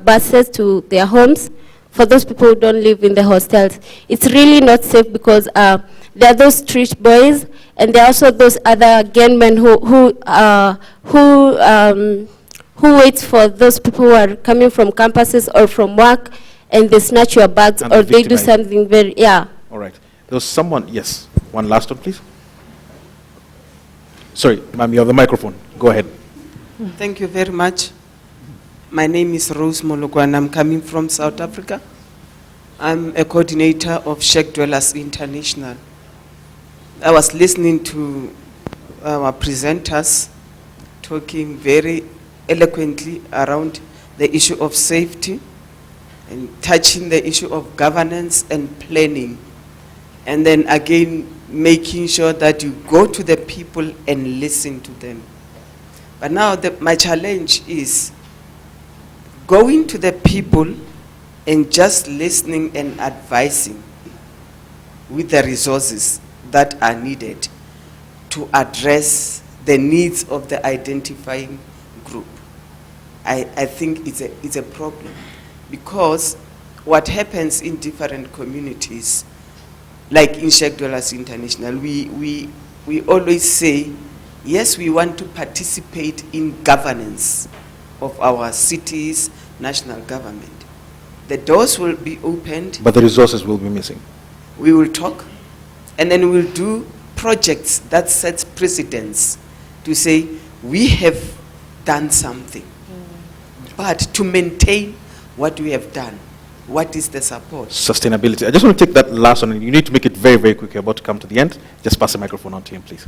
buses to their homes. For those people who don't live in the hostels, it's really not safe because there are those street boys, and there are also those other gunmen who wait for those people who are coming from campuses or from work, and they snatch your bags or they do something very, yeah. All right. There was someone, yes. One last one, please. Sorry, ma'am, you have the microphone. Go ahead. Thank you very much. My name is Rose Moloko, and I'm coming from South Africa. I'm a coordinator of Sheikh Dwellers International. I was listening to our presenters talking very eloquently around the issue of safety and touching the issue of governance and planning. And then again, making sure that you go to the people and listen to them. But now my challenge is going to the people and just listening and advising with the resources that are needed to address the needs of the identifying group. I think it's a problem, because what happens in different communities, like in Sheikh Dwellers International, we always say, yes, we want to participate in governance of our cities, national government. The doors will be opened. But the resources will be missing. We will talk, and then we'll do projects that sets precedents to say, we have done something. But to maintain what we have done, what is the support? Sustainability. I just want to take that last one. You need to make it very, very quick. You're about to come to the end. Just pass the microphone on to him, please.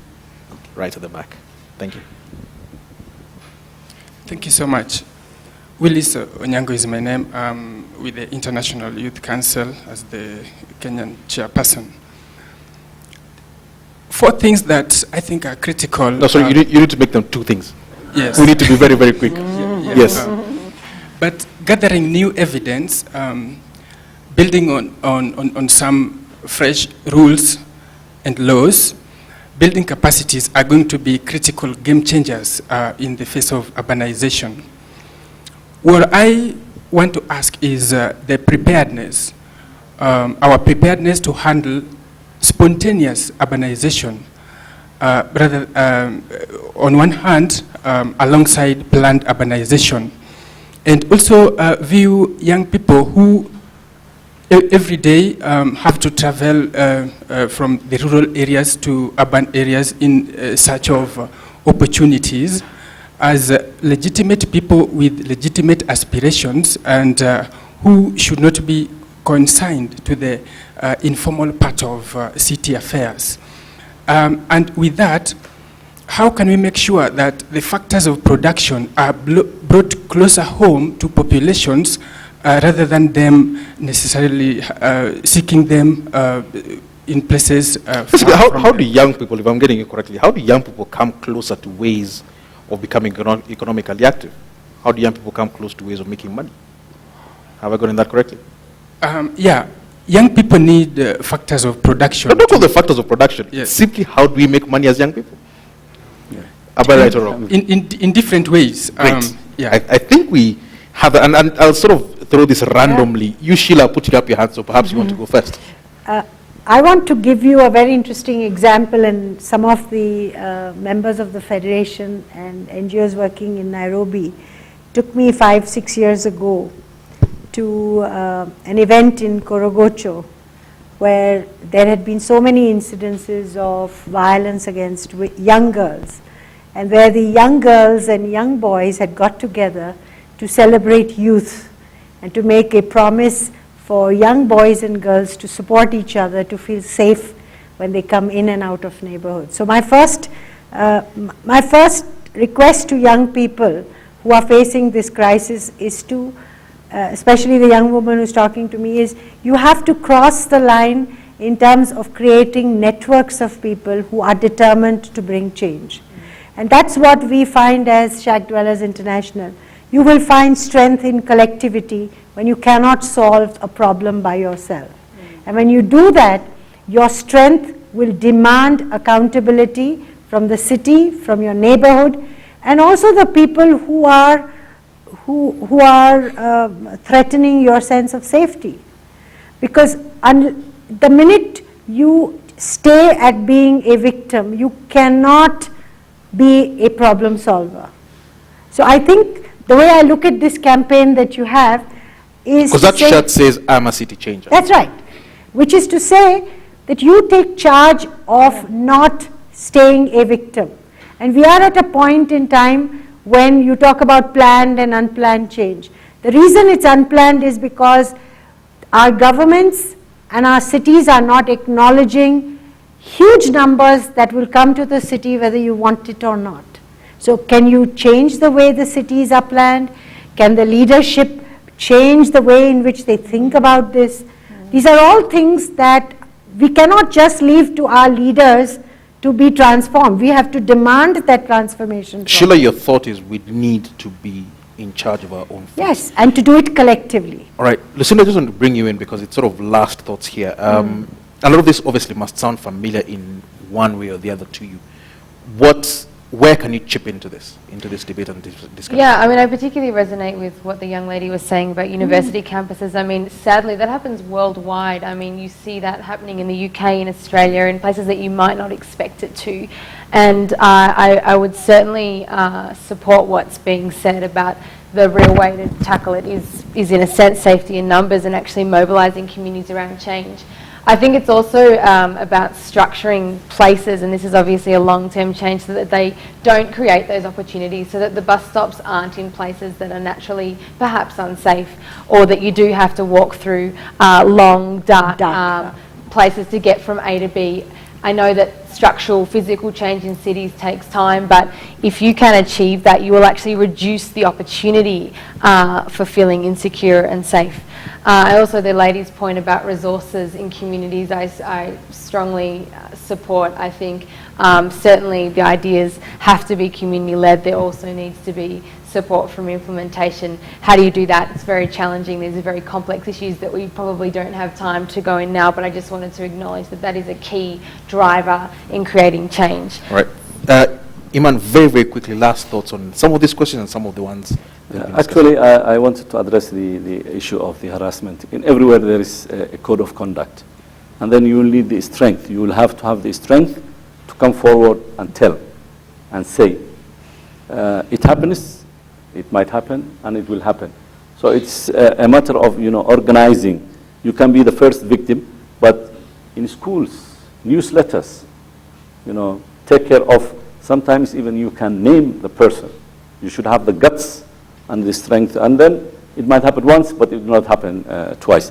Right at the back. Thank you. Thank you so much. Willis Onyango is my name. I'm with the International Youth Council as the Kenyan chairperson. 4 things that I think are critical. No, sorry, you need to make them 2 things. Yes. We need to be very, very quick. Yes. But gathering new evidence, building on some fresh rules and laws, building capacities are going to be critical game changers in the face of urbanization. What I want to ask is the preparedness, our preparedness to handle spontaneous urbanization, rather on one hand, alongside planned urbanization, and also view young people who every day have to travel from the rural areas to urban areas in search of opportunities as legitimate people with legitimate aspirations and who should not be consigned to the informal part of city affairs. And with that, how can we make sure that the factors of production are brought closer home to populations rather than them necessarily seeking them in places how do young people, if I'm getting it correctly, how do young people come closer to ways of becoming economically active? How do young people come close to ways of making money? Have I gotten that correctly? Yeah. Young people need factors of production. Not all the factors of production. Yes. Simply, how do we make money as young people? Yeah. Am I right or wrong? In different ways. Great. Yeah. I think we have, and I'll sort of throw this randomly. You, Sheila, putting up your hand, so perhaps you want to go first. I want to give you a very interesting example, and some of the members of the Federation and NGOs working in Nairobi took me 5-6 years ago to an event in Korogocho where there had been so many incidences of violence against young girls, and where the young girls and young boys had got together to celebrate youth and to make a promise for young boys and girls to support each other, to feel safe when they come in and out of neighborhoods. So my first request to young people who are facing this crisis is to, especially the young woman who's talking to me, is you have to cross the line in terms of creating networks of people who are determined to bring change. And that's what we find as Shack Dwellers International. You will find strength in collectivity when you cannot solve a problem by yourself. And when you do that, your strength will demand accountability from the city, from your neighborhood, and also the people who are threatening your sense of safety. Because the minute you stay at being a victim, you cannot be a problem solver. So I think the way I look at this campaign that you have is, because that shirt says, I'm a city changer. That's right. Which is to say that you take charge of not staying a victim. And we are at a point in time when you talk about planned and unplanned change. The reason it's unplanned is because our governments and our cities are not acknowledging huge numbers that will come to the city whether you want it or not. So can you change the way the cities are planned? Can the leadership change the way in which they think about this? These are all things that we cannot just leave to our leaders to be transformed. We have to demand that transformation. Sheila, your thought is we need to be in charge of our own fate. Yes, and to do it collectively. All right, Lucinda, I just want to bring you in because it's sort of last thoughts here. A lot of this obviously must sound familiar in one way or the other to you. Where can you chip into this debate and discussion? Yeah, I mean, I particularly resonate with what the young lady was saying about university campuses. I mean, sadly, that happens worldwide. I mean, you see that happening in the UK, in Australia, in places that you might not expect it to. And I would certainly support what's being said about the real way to tackle it is in a sense, safety in numbers and actually mobilising communities around change. I think it's also about structuring places, and this is obviously a long-term change, so that they don't create those opportunities, so that the bus stops aren't in places that are naturally perhaps unsafe, or that you do have to walk through long, dark places to get from A to B. I know that structural, physical change in cities takes time, but if you can achieve that, you will actually reduce the opportunity for feeling insecure and safe. Also, the lady's point about resources in communities, I strongly support. I think certainly the ideas have to be community-led. There also needs to be support from implementation. How do you do that? It's very challenging. These are very complex issues that we probably don't have time to go in now, but I just wanted to acknowledge that that is a key driver in creating change. All right. Iman, very, very quickly, last thoughts on some of these questions and some of the ones. Actually, I wanted to address the issue of the harassment. In everywhere there is a code of conduct. And then you will need the strength. You will have to have the strength to come forward and tell and say, it happens, it might happen, and it will happen. So it's a matter of, organizing. You can be the first victim, but in schools, newsletters, take care of, sometimes even you can name the person. You should have the guts and the strength, and then it might happen once, but it will not happen twice.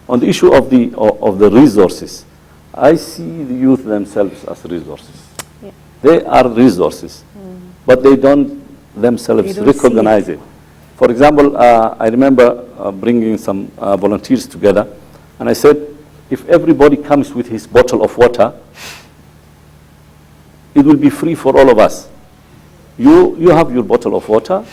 On the issue of the resources, I see the youth themselves as resources. Yeah. They are resources, but they don't themselves recognize it. For example, I remember bringing some volunteers together, and I said, if everybody comes with his bottle of water, it will be free for all of us. You have your bottle of water,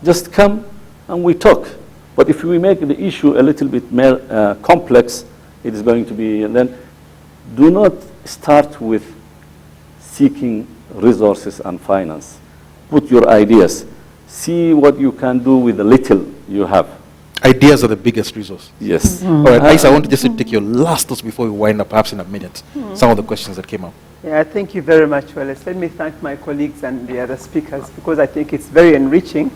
just come and we talk. But if we make the issue a little bit more complex, it is going to be, and then do not start with seeking resources and finance. Put your ideas. See what you can do with the little you have. Ideas are the biggest resource. Yes. All right, Aisha, I want to just take your last thoughts before we wind up, perhaps in a minute. Some of the questions that came up. Yeah, thank you very much, Wallace. Let me thank my colleagues and the other speakers, because I think it's very enriching,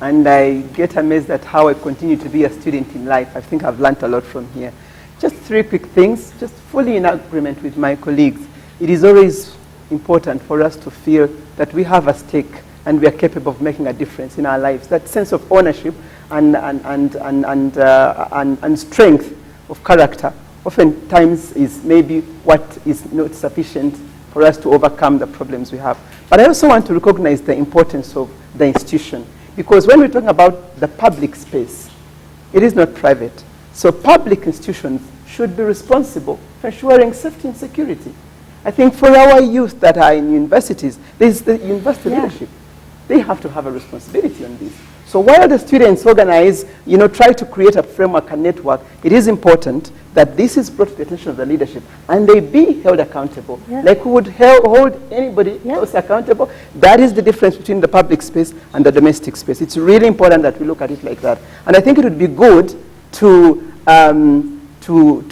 and I get amazed at how I continue to be a student in life. I think I've learned a lot from here. Just 3 quick things, just fully in agreement with my colleagues. It is always important for us to feel that we have a stake and we are capable of making a difference in our lives. That sense of ownership and strength of character oftentimes is maybe what is not sufficient for us to overcome the problems we have. But I also want to recognize the importance of the institution, because when we're talking about the public space, it is not private. So public institutions should be responsible for ensuring safety and security. I think for our youth that are in universities, there's the university leadership. They have to have a responsibility on this. So while the students organize, try to create a framework and network, it is important that this is brought to the attention of the leadership and they be held accountable. Yeah. Like we would hold anybody else accountable. That is the difference between the public space and the domestic space. It's really important that we look at it like that. And I think it would be good to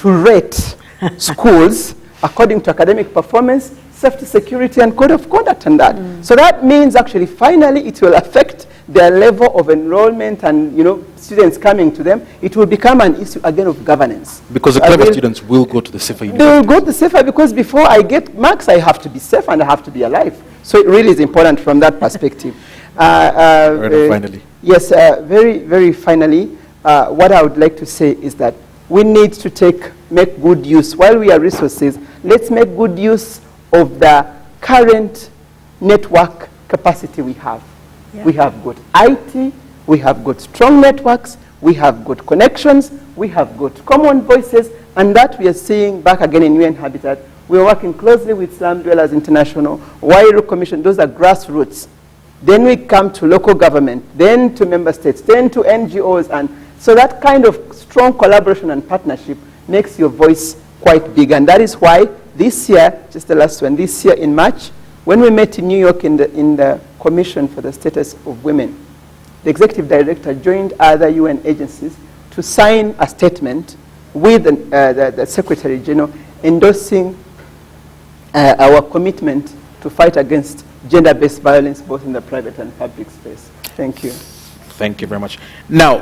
rate schools according to academic performance, safety, security, and code of conduct and that. So that means actually finally it will affect their level of enrollment and students coming to them. It will become an issue again of governance. Because the clever students will go to the safer university. They will go to the safer, because before I get marks I have to be safe and I have to be alive. So it really is important from that perspective. Finally. Yes, very, very finally, what I would like to say is that we need to make good use, while we are resources, let's make good use of the current network capacity we have. Yeah. We have got IT, we have got strong networks, we have got connections, we have got common voices, and that we are seeing back again in UN Habitat. We are working closely with Slum Dwellers International, Wairu Commission, those are grassroots. Then we come to local government, then to member states, then to NGOs, and so that kind of strong collaboration and partnership makes your voice quite big. And that is why this year, just the last one, this year in March, when we met in New York in the Commission for the Status of Women, the executive director joined other UN agencies to sign a statement with the Secretary General endorsing our commitment to fight against gender-based violence both in the private and public space. Thank you. Thank you very much. Now,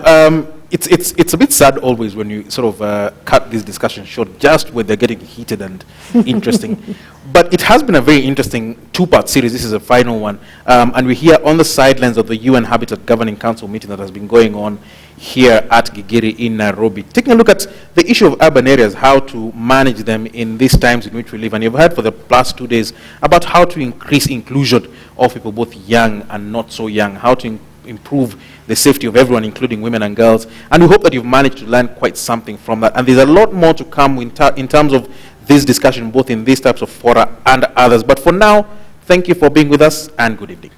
it's a bit sad always when you sort of cut these discussions short just when they're getting heated and interesting. But it has been a very interesting two-part series. This is a final one. And we're here on the sidelines of the UN Habitat Governing Council meeting that has been going on here at Gigiri in Nairobi, taking a look at the issue of urban areas, how to manage them in these times in which we live. And you've heard for the past 2 days about how to increase inclusion of people, both young and not so young, how to improve the safety of everyone, including women and girls. And we hope that you've managed to learn quite something from that. And there's a lot more to come in terms of this discussion, both in these types of fora and others. But for now, thank you for being with us, and good evening.